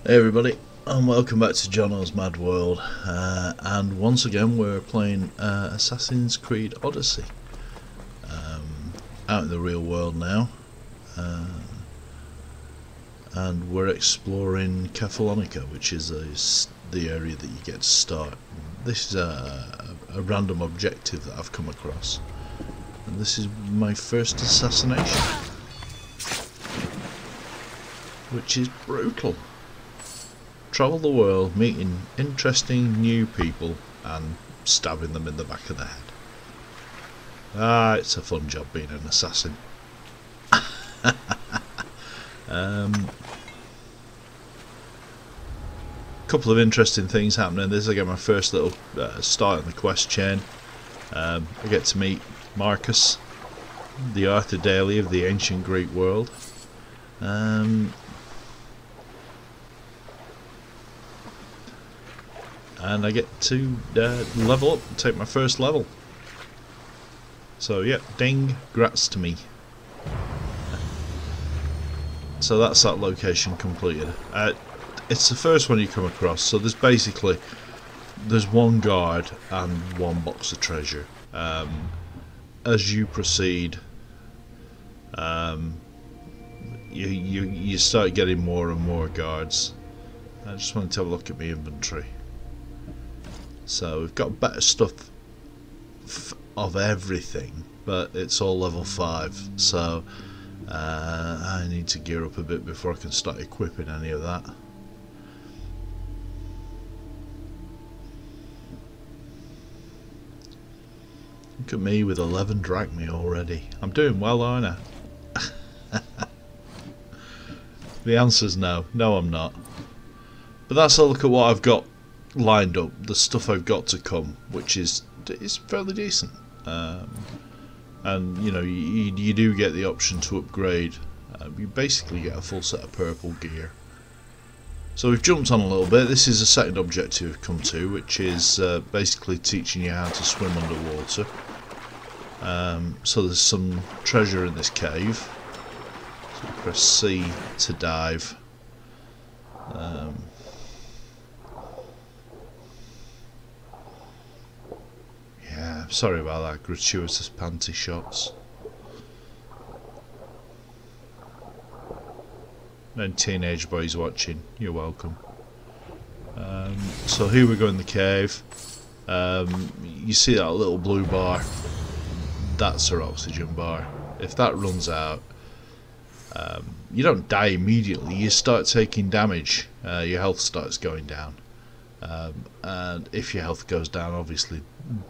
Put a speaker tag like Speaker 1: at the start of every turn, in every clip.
Speaker 1: Hey everybody, and welcome back to Jono's Mad World, and once again we're playing Assassin Creeds Odyssey, out in the real world now, and we're exploring Kefalonica, which is the area that you get to start. This is a random objective that I've come across, and this is my first assassination, which is brutal. Travel the world, meeting interesting new people and stabbing them in the back of the head. It's a fun job being an assassin. Couple of interesting things happening. This is again my first little start in the quest chain. I get to meet Markos, the Arthur Daly of the ancient Greek world. And I get to level up, take my first level. So yeah, ding, grats to me. So that's that location completed. It's the first one you come across, so there's one guard and one box of treasure. As you proceed, you start getting more and more guards. I just wanted to have a look at my inventory. So we've got better stuff of everything, but it's all level 5, so I need to gear up a bit before I can start equipping any of that. Look at me with 11 drachmae already. I'm doing well, aren't I? The answer's no. No, I'm not. But that's a look at what I've got lined up, the stuff I've got to come, which is fairly decent, and you know, you do get the option to upgrade. You basically get a full set of purple gear. So we've jumped on a little bit. This is a second objective we've come to, which is basically teaching you how to swim underwater. So there's some treasure in this cave, so press C to dive. Yeah, sorry about that, gratuitous panty shots. And teenage boys watching, you're welcome. So here we go in the cave. You see that little blue bar? That's her oxygen bar. If that runs out, you don't die immediately, you start taking damage. Your health starts going down. And if your health goes down, obviously,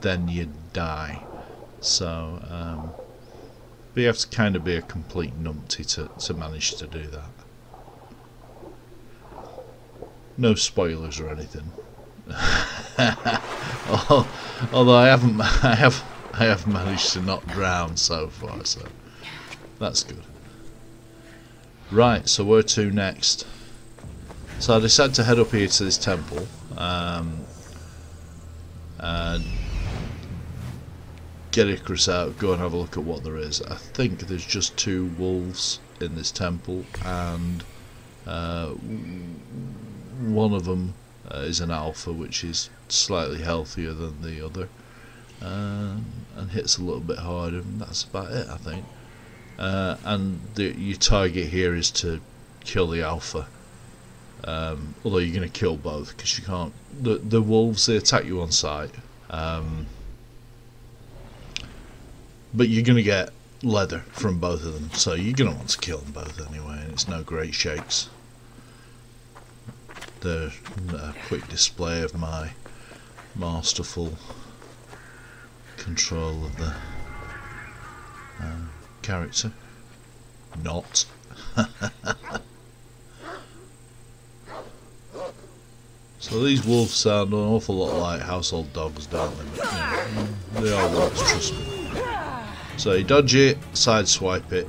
Speaker 1: then you die. So, but you have to kind of be a complete numpty to manage to do that. No spoilers or anything. Although I have managed to not drown so far, so that's good. Right, so where to next? So I decided to head up here to this temple, and get Icarus out, go and have a look at what there is. I think there's just 2 wolves in this temple, and one of them is an alpha, which is slightly healthier than the other, and hits a little bit harder, and that's about it, I think. And your target here is to kill the alpha. Although you're going to kill both, because you can't. The wolves, they attack you on sight, but you're going to get leather from both of them, so you're going to want to kill them both anyway, and it's no great shakes. The quick display of my masterful control of the character. Not. So these wolves sound an awful lot like household dogs, don't they? But, you know, they are wolves, trust me. So you dodge it, sideswipe it.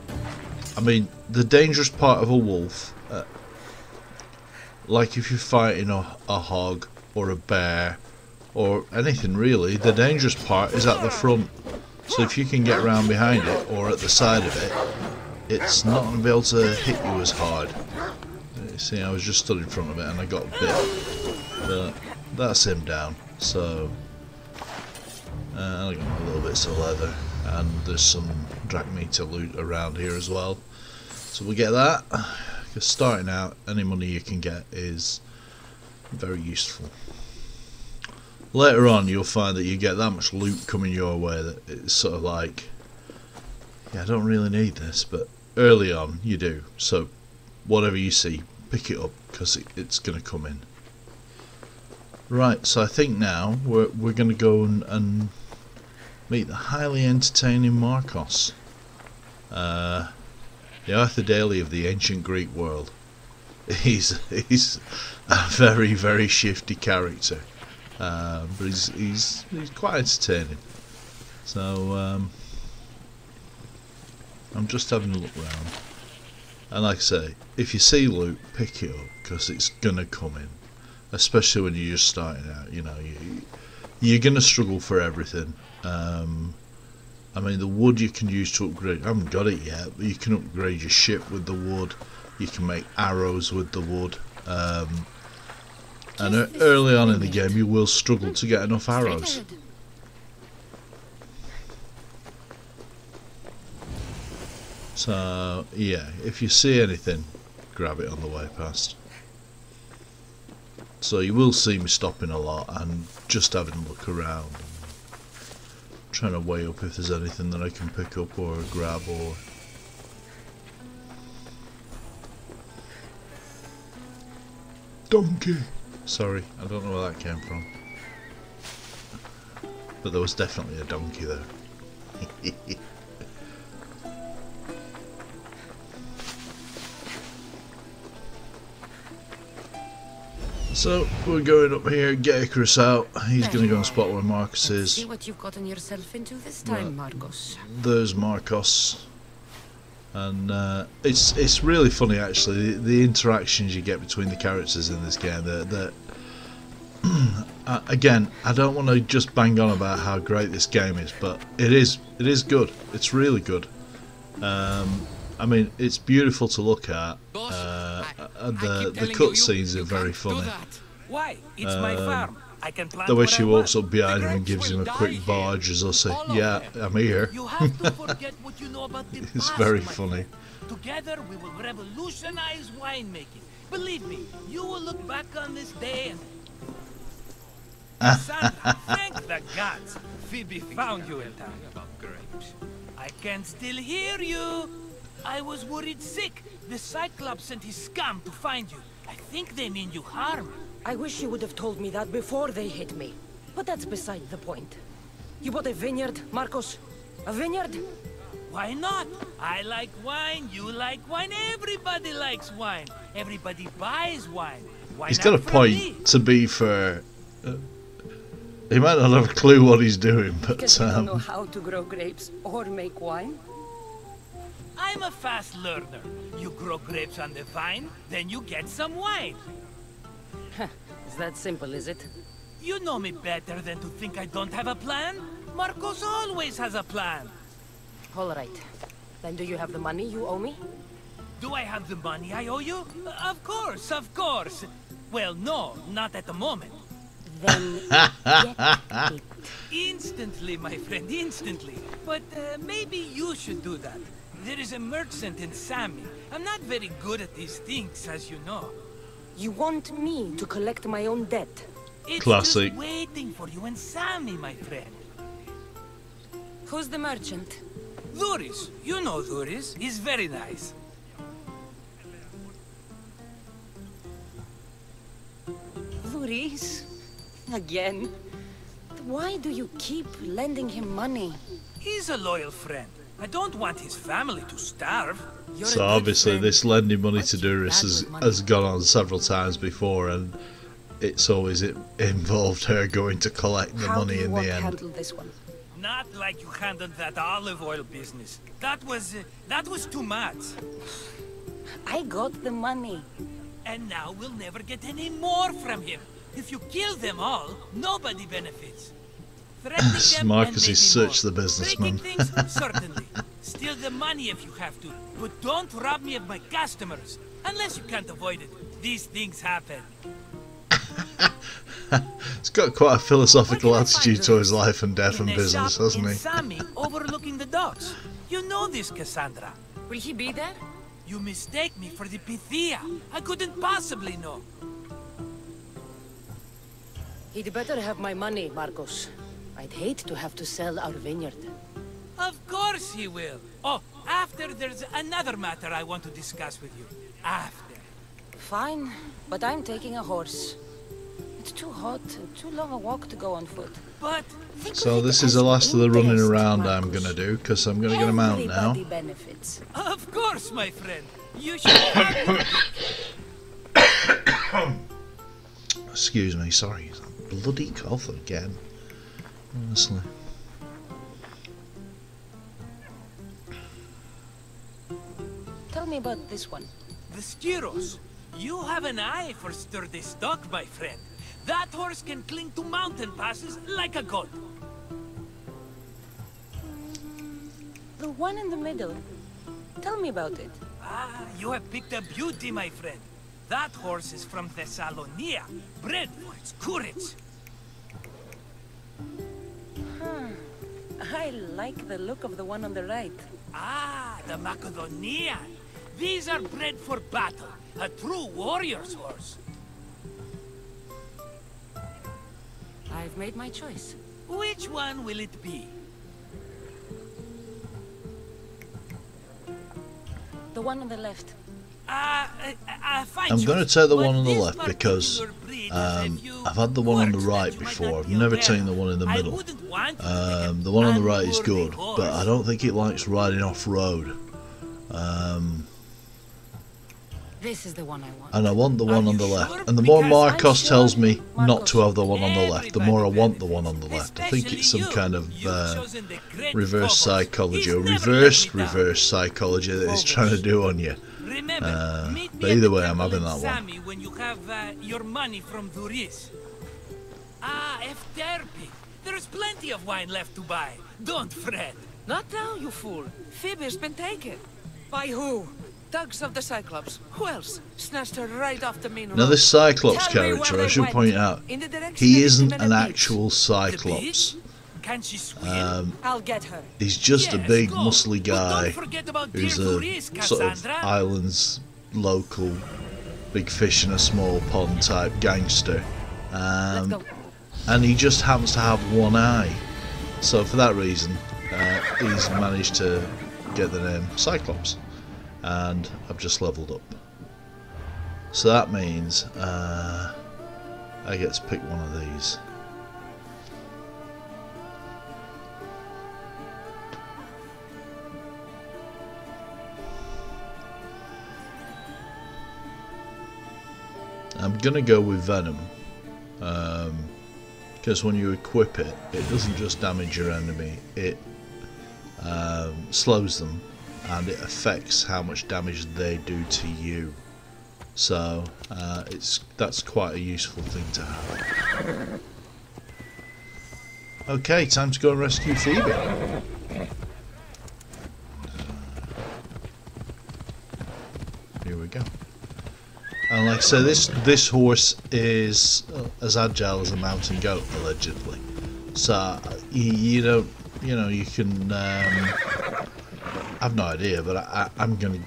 Speaker 1: I mean, the dangerous part of a wolf, like if you're fighting a hog or a bear or anything really, the dangerous part is at the front. So if you can get around behind it or at the side of it, it's not going to be able to hit you as hard. see, I was just stood in front of it and I got bit. But that's him down. So I got a little bits of leather, and there's some drachmeter loot around here as well. So we'll get that. Because starting out, any money you can get is very useful. Later on, you'll find that you get that much loot coming your way that it's sort of like, yeah, I don't really need this, but early on you do. So whatever you see, pick it up because it's going to come in. Right, so I think now we're going to go and meet the highly entertaining Markos, the Arthur Daly of the ancient Greek world. He's a very, very shifty character, but he's quite entertaining. So I'm just having a look round, and like I say, if you see loot, pick it up because it's gonna come in, especially when you're just starting out. You know, you're gonna struggle for everything. I mean, the wood you can use to upgrade, I haven't got it yet, but you can upgrade your ship with the wood, you can make arrows with the wood, and early on in the game you will struggle to get enough arrows. So yeah, if you see anything, grab it on the way past. So you will see me stopping a lot and just having a look around, trying to weigh up if there's anything that I can pick up or grab or... Donkey! Sorry, I don't know where that came from. But there was definitely a donkey there. So we're going up here, get Icarus out. He's going to go and spot where Markos is.
Speaker 2: See what you've gotten yourself into this time, Markos.
Speaker 1: There's Markos, and it's really funny actually. The interactions you get between the characters in this game. That again, I don't want to just bang on about how great this game is, but it is good. It's really good. I mean, it's beautiful to look at. The cutscenes are very funny.
Speaker 3: Why? It's my farm. I can plant
Speaker 1: The way she walks
Speaker 3: want.
Speaker 1: up behind him and gives him a quick barge as I say, "Yeah, I'm here."
Speaker 3: You have to forget what you know about the
Speaker 1: It's
Speaker 3: past,
Speaker 1: very
Speaker 3: my
Speaker 1: funny.
Speaker 3: friend. Together we will revolutionize winemaking. Believe me, you will look back on this day and... Sandra, thank the gods. Phoebe found you in time. About grapes. I can still hear you. I was worried sick. The Cyclops sent his scum to find you. I think they mean you harm.
Speaker 2: I wish you would have told me that before they hit me. But that's beside the point. You bought a vineyard, Markos? A vineyard?
Speaker 3: Why not? I like wine, you like wine, everybody likes wine. Everybody buys wine. Why
Speaker 1: He's
Speaker 3: not
Speaker 1: got a
Speaker 3: from
Speaker 1: point,
Speaker 3: me?
Speaker 1: to be fair. He might not have a clue what he's doing, but
Speaker 2: Because you don't know how to grow grapes or make wine?
Speaker 3: I'm a fast learner. You grow grapes on the vine, then you get some wine.
Speaker 2: Is that simple, is it?
Speaker 3: You know me better than to think I don't have a plan. Markos always has a plan.
Speaker 2: All right. Then do you have the money you owe me?
Speaker 3: Do I have the money I owe you? Of course, of course. Well, no, not at the moment.
Speaker 2: Then get it.
Speaker 3: Instantly, my friend, instantly. But maybe you should do that. There is a merchant in Sami. I'm not very good at these things, as you know.
Speaker 2: You want me to collect my own debt?
Speaker 3: It's
Speaker 1: Classic.
Speaker 3: just waiting for you in Sami, my friend.
Speaker 2: Who's the merchant?
Speaker 3: Dhuris. You know Dhuris. He's very nice.
Speaker 2: Dhuris? Again? Why do you keep lending him money?
Speaker 3: He's a loyal friend. I don't want his family to starve.
Speaker 2: You're
Speaker 1: so
Speaker 2: a good
Speaker 1: obviously
Speaker 2: friend.
Speaker 1: this lending money
Speaker 2: What's
Speaker 1: to
Speaker 2: your
Speaker 1: Duris
Speaker 2: bad with money?
Speaker 1: has gone on several times before, and it's always involved her going to collect the
Speaker 2: How
Speaker 1: money
Speaker 2: do you
Speaker 1: in
Speaker 2: want
Speaker 1: the
Speaker 2: to
Speaker 1: end.
Speaker 2: handle this one?
Speaker 3: Not like you handled that olive oil business. That was too much.
Speaker 2: I got the money.
Speaker 3: And now we'll never get any more from him. If you kill them all, nobody benefits. Threatening them
Speaker 1: Markos
Speaker 3: and
Speaker 1: is
Speaker 3: maybe
Speaker 1: such
Speaker 3: more.
Speaker 1: the businessman.
Speaker 3: Breaking things, certainly. Steal the money if you have to, but don't rob me of my customers. Unless you can't avoid it, these things happen.
Speaker 1: He's got quite a philosophical attitude towards life and death and business, hasn't he?
Speaker 3: Sami, overlooking the docks. You know this, Cassandra.
Speaker 2: Will he be there?
Speaker 3: You mistake me for the Pythia. I couldn't possibly know.
Speaker 2: He'd better have my money, Markos. I'd hate to have to sell our vineyard.
Speaker 3: Of course he will. Oh, after there's another matter I want to discuss with you. After.
Speaker 2: Fine, but I'm taking a horse. It's too hot and too long a walk to go on foot.
Speaker 3: But
Speaker 1: So this is the last of the running around I'm going to do, because I'm going to get him out now.
Speaker 2: Benefits.
Speaker 3: of course, my friend. You should have
Speaker 1: Excuse me, sorry. Bloody cough again. Honestly.
Speaker 2: Tell me about this one.
Speaker 3: the Skiros. You have an eye for sturdy stock, my friend. That horse can cling to mountain passes like a god.
Speaker 2: The one in the middle. Tell me about it.
Speaker 3: Ah, you have picked a beauty, my friend. That horse is from Thessalonia, bred for its courage.
Speaker 2: I like the look of the one on the right.
Speaker 3: Ah, the Macedonian. These are bred for battle, a true warrior's horse.
Speaker 2: I've made my choice.
Speaker 3: Which one will it be?
Speaker 2: The one on the left.
Speaker 3: Fine
Speaker 1: I'm going to
Speaker 3: choice,
Speaker 1: take the
Speaker 3: but
Speaker 1: one on the
Speaker 3: this
Speaker 1: left because
Speaker 3: particular breed has a few
Speaker 1: I've had the one on the
Speaker 3: quirks
Speaker 1: right
Speaker 3: that you might
Speaker 1: before.
Speaker 3: not
Speaker 1: I've
Speaker 3: be
Speaker 1: never
Speaker 3: aware
Speaker 1: taken the
Speaker 3: of.
Speaker 1: one in the
Speaker 3: I
Speaker 1: middle.
Speaker 3: wouldn't want you to take
Speaker 1: The one on the right is
Speaker 3: unworthy
Speaker 1: good,
Speaker 3: horse.
Speaker 1: but I don't think it likes riding off-road.
Speaker 2: This is the one I want.
Speaker 1: And I want the one on the
Speaker 3: you
Speaker 1: left.
Speaker 3: sure?
Speaker 1: And the more
Speaker 3: Because I'm
Speaker 1: Markos tells me not to
Speaker 2: Markos,
Speaker 1: have the one on the left, the more I want the one on the left. I think it's some
Speaker 3: Especially
Speaker 1: kind of
Speaker 3: you. You've chosen the great
Speaker 1: reverse
Speaker 3: Phobos.
Speaker 1: psychology,
Speaker 3: He's
Speaker 1: or
Speaker 3: never
Speaker 1: reversed
Speaker 3: let me down.
Speaker 1: reverse psychology that he's trying to do on you.
Speaker 3: Remember, meet me
Speaker 1: but
Speaker 3: at
Speaker 1: either
Speaker 3: the
Speaker 1: way, I'm
Speaker 3: temple
Speaker 1: having
Speaker 3: in
Speaker 1: that one.
Speaker 3: Sami when you have your money from Duris. Ah, Efterpi. There's plenty of wine left to buy. Don't fret.
Speaker 4: Not now, you fool. Phoebe's been taken.
Speaker 2: By who?
Speaker 4: Thugs of the Cyclops. Who else? Snatched her right off the main road.
Speaker 1: Now this Cyclops
Speaker 2: Tell me
Speaker 1: character,
Speaker 2: where
Speaker 1: I
Speaker 2: they
Speaker 1: should
Speaker 2: went.
Speaker 1: point out,
Speaker 4: In the direction
Speaker 1: he
Speaker 4: of
Speaker 1: isn't
Speaker 4: Jimena
Speaker 1: an
Speaker 4: Beach.
Speaker 1: actual
Speaker 3: The
Speaker 1: Cyclops.
Speaker 3: beach? Can she swim?
Speaker 2: I'll get her.
Speaker 1: He's just a
Speaker 3: Yes,
Speaker 1: big,
Speaker 3: go.
Speaker 1: muscly
Speaker 3: But don't
Speaker 1: guy
Speaker 3: forget about
Speaker 1: who's
Speaker 3: dear
Speaker 1: a
Speaker 3: Duris,
Speaker 1: sort of
Speaker 3: Cassandra.
Speaker 1: island's local big fish in a small pond type gangster.
Speaker 2: Let's go.
Speaker 1: And he just happens to have one eye. So for that reason, he's managed to get the name Cyclops. And I've just leveled up. So that means I get to pick one of these. I'm gonna go with Venom, because when you equip it, it doesn't just damage your enemy, it slows them and it affects how much damage they do to you. So that's quite a useful thing to have. Okay, time to go and rescue Phoebe. Here we go. And like I say, this horse is as agile as a mountain goat, allegedly. So you don't, you can. I've no idea, but I'm going to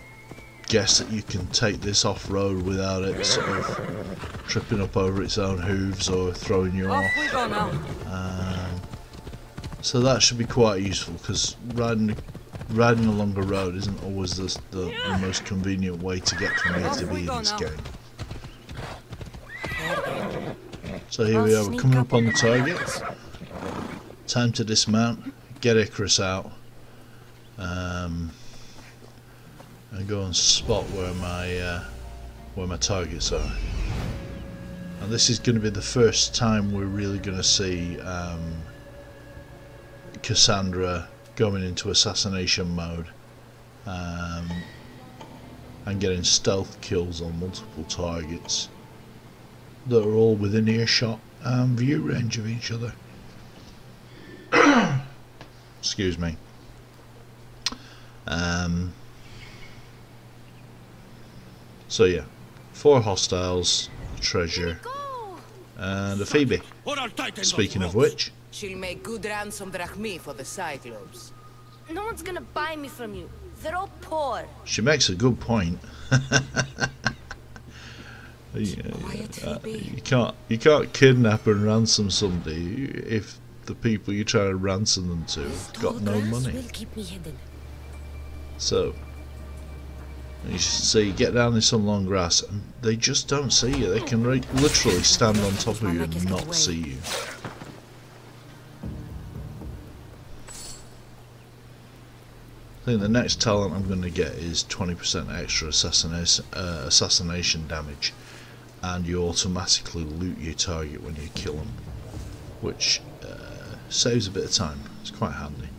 Speaker 1: guess that you can take this off road without it sort of tripping up over its own hooves or throwing you off.
Speaker 2: Off we go now.
Speaker 1: So that should be quite useful, because riding along a road isn't always the most convenient way to get from A to B in this game. So here we are, we're coming up on the target. Time to dismount, get Icarus out, and go and spot where my targets are. And this is going to be the first time we're really going to see Cassandra going into assassination mode and getting stealth kills on multiple targets that are all within earshot and view range of each other. Excuse me. So yeah, 4 hostiles, treasure, and a Phoebe. Speaking of which,
Speaker 4: She'll make good ransom drachmi for the Cyclops.
Speaker 5: No one's gonna buy me from you. They're all poor.
Speaker 1: she makes a good point. You can't kidnap and ransom somebody if the people you're trying to ransom them to have got no money.
Speaker 2: Will keep me hidden.
Speaker 1: So you see, you get down in some long grass and they just don't see you. They can literally stand on top of you and not see you. I think the next talent I'm going to get is 20% extra assassination damage, and you automatically loot your target when you kill them, which saves a bit of time. It's quite handy.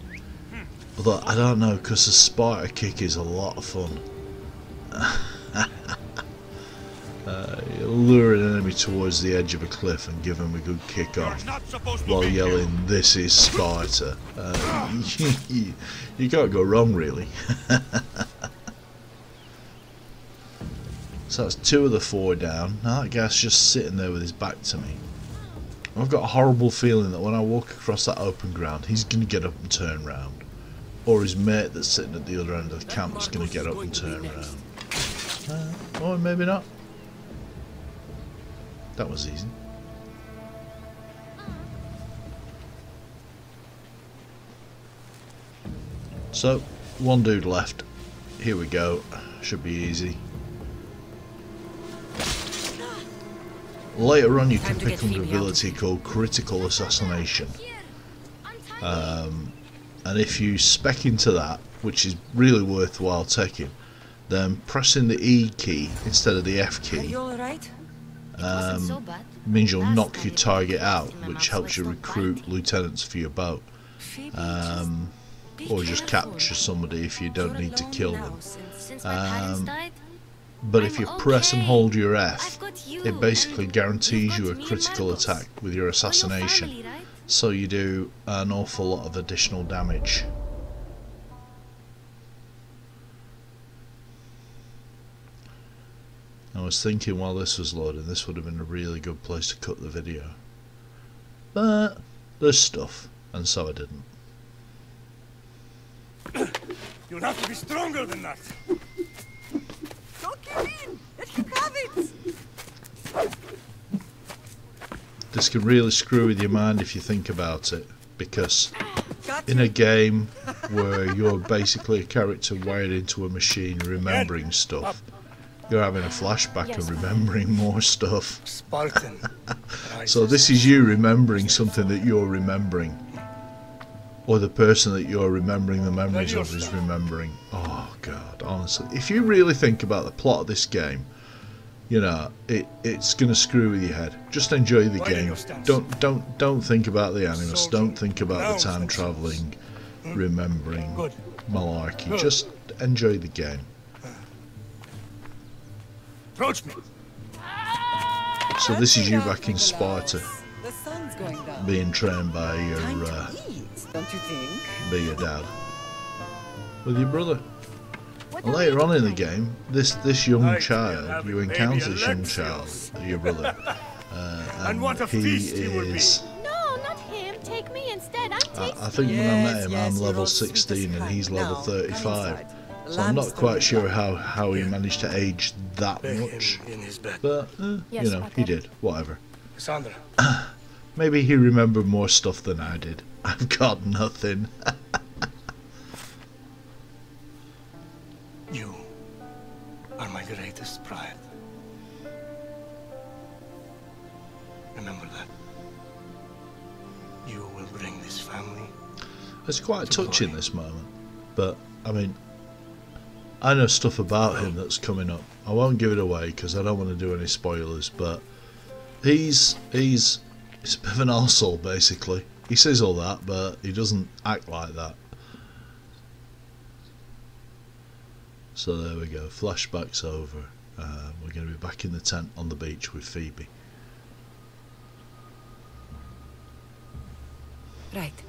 Speaker 1: Although I don't know, because the Sparta kick is a lot of fun. You lure an enemy towards the edge of a cliff and give him a good kick off while yelling, "This is Sparta." You can't go wrong, really. So that's 2 of the 4 down. Now that guy's just sitting there with his back to me. I've got a horrible feeling that when I walk across that open ground, he's going to get up and turn round. Or his mate that's sitting at the other end of the camp is going to get up and turn round. Or maybe not. That was easy. So, 1 dude left. Here we go. Should be easy. Later on you can pick up an ability called Critical Assassination. And if you spec into that, which is really worthwhile taking, then pressing the E key instead of the F key means you'll knock your target out, which helps you recruit lieutenants for your boat. Or just capture somebody if you don't need to kill them. But if you press and hold your F, it basically guarantees you a critical attack with your assassination, so you do an awful lot of additional damage. I was thinking while this was loading, this would have been a really good place to cut the video, but there's stuff, and so I didn't.
Speaker 3: You'll have to be stronger than that. Don't give in. Let you have it.
Speaker 1: This can really screw with your mind if you think about it, because in a game where you're basically a character wired into a machine remembering stuff, you're having a flashback and remembering more stuff.
Speaker 3: Spartan.
Speaker 1: So this is you remembering something that you're remembering, or the person that you're remembering the memories of is remembering. Oh god, honestly, if you really think about the plot of this game, you know, it's gonna screw with your head. Just enjoy the game. Don't think about the animus. Don't think about the time traveling, remembering, malarkey. Just enjoy the game.
Speaker 3: Approach me.
Speaker 1: So this is you back in Sparta,
Speaker 6: The sun's going down.
Speaker 1: being trained by your
Speaker 6: Time to eat, don't you think?
Speaker 1: by your dad, with your brother. And later on in the game, this young child, you encounter this young child, your brother, and he is.
Speaker 5: No, not him. Take me instead. I'm taking
Speaker 1: I think when I met him, I'm level 16 and he's level 35. So I'm not quite sure how he managed to age that much, but you know, he did. Whatever.
Speaker 3: Cassandra.
Speaker 1: Maybe he remembered more stuff than I did. I've got nothing.
Speaker 3: You are my greatest pride. Remember that. You will bring this family.
Speaker 1: It's quite touching, this moment, but I mean, I know stuff about him that's coming up. I won't give it away because I don't want to do any spoilers, but he's a bit of an arsehole, basically. He says all that, but he doesn't act like that. So there we go, flashback's over. We're going to be back in the tent on the beach with Phoebe.
Speaker 2: Right.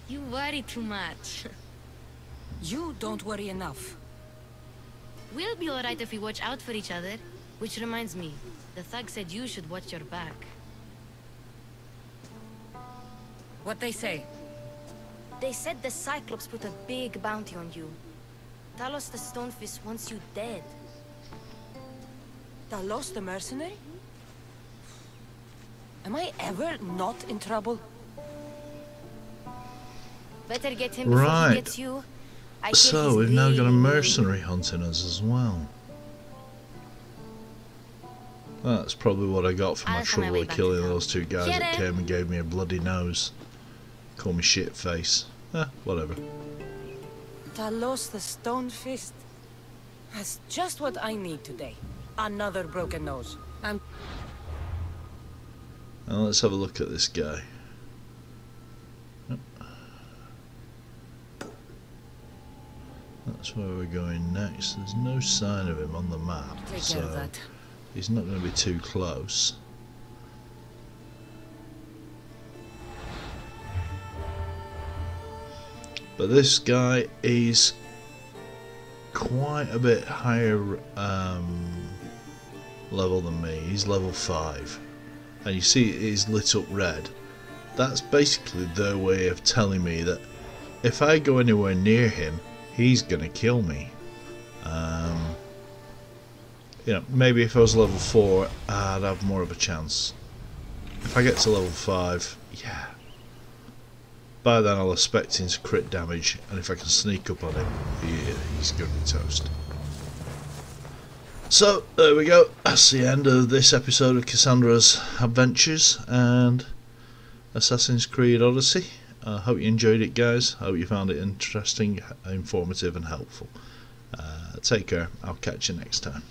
Speaker 5: You worry too much.
Speaker 2: You don't worry enough.
Speaker 7: We'll be alright if we watch out for each other. Which reminds me, the thug said you should watch your back.
Speaker 2: What they say?
Speaker 5: They said the Cyclops put a big bounty on you. Talon Stonefist wants you dead.
Speaker 2: Talos the mercenary? Am I ever not in trouble?
Speaker 5: Better get him before
Speaker 1: Right.
Speaker 5: he gets you. I hear
Speaker 1: So
Speaker 5: he's
Speaker 1: we've now got a
Speaker 5: really
Speaker 1: mercenary hunting us as well. That's probably what I got for my
Speaker 5: I'll find my
Speaker 1: trouble
Speaker 5: way
Speaker 1: with
Speaker 5: back
Speaker 1: killing
Speaker 5: to town.
Speaker 1: those two guys
Speaker 5: Get
Speaker 1: that
Speaker 5: it?
Speaker 1: came and gave me a bloody nose. Call me shit face. Whatever.
Speaker 2: Talos the Stonefist. That's just what I need today. Another broken nose.
Speaker 1: Now let's have a look at this guy. Yep. That's where we're going next. There's no sign of him on the map,
Speaker 2: Take
Speaker 1: so
Speaker 2: care of that.
Speaker 1: he's not going to be too close. But this guy is quite a bit higher level than me. He's level 5. And you see it is lit up red. That's basically their way of telling me that if I go anywhere near him, he's going to kill me. You know, maybe if I was level 4, I'd have more of a chance. If I get to level 5, yeah. By then I'll expect him to crit damage, and if I can sneak up on him, he's going to be toast. So, there we go. That's the end of this episode of Cassandra's Adventures and Assassin's Creed Odyssey. I hope you enjoyed it, guys. I hope you found it interesting, informative and helpful. Take care. I'll catch you next time.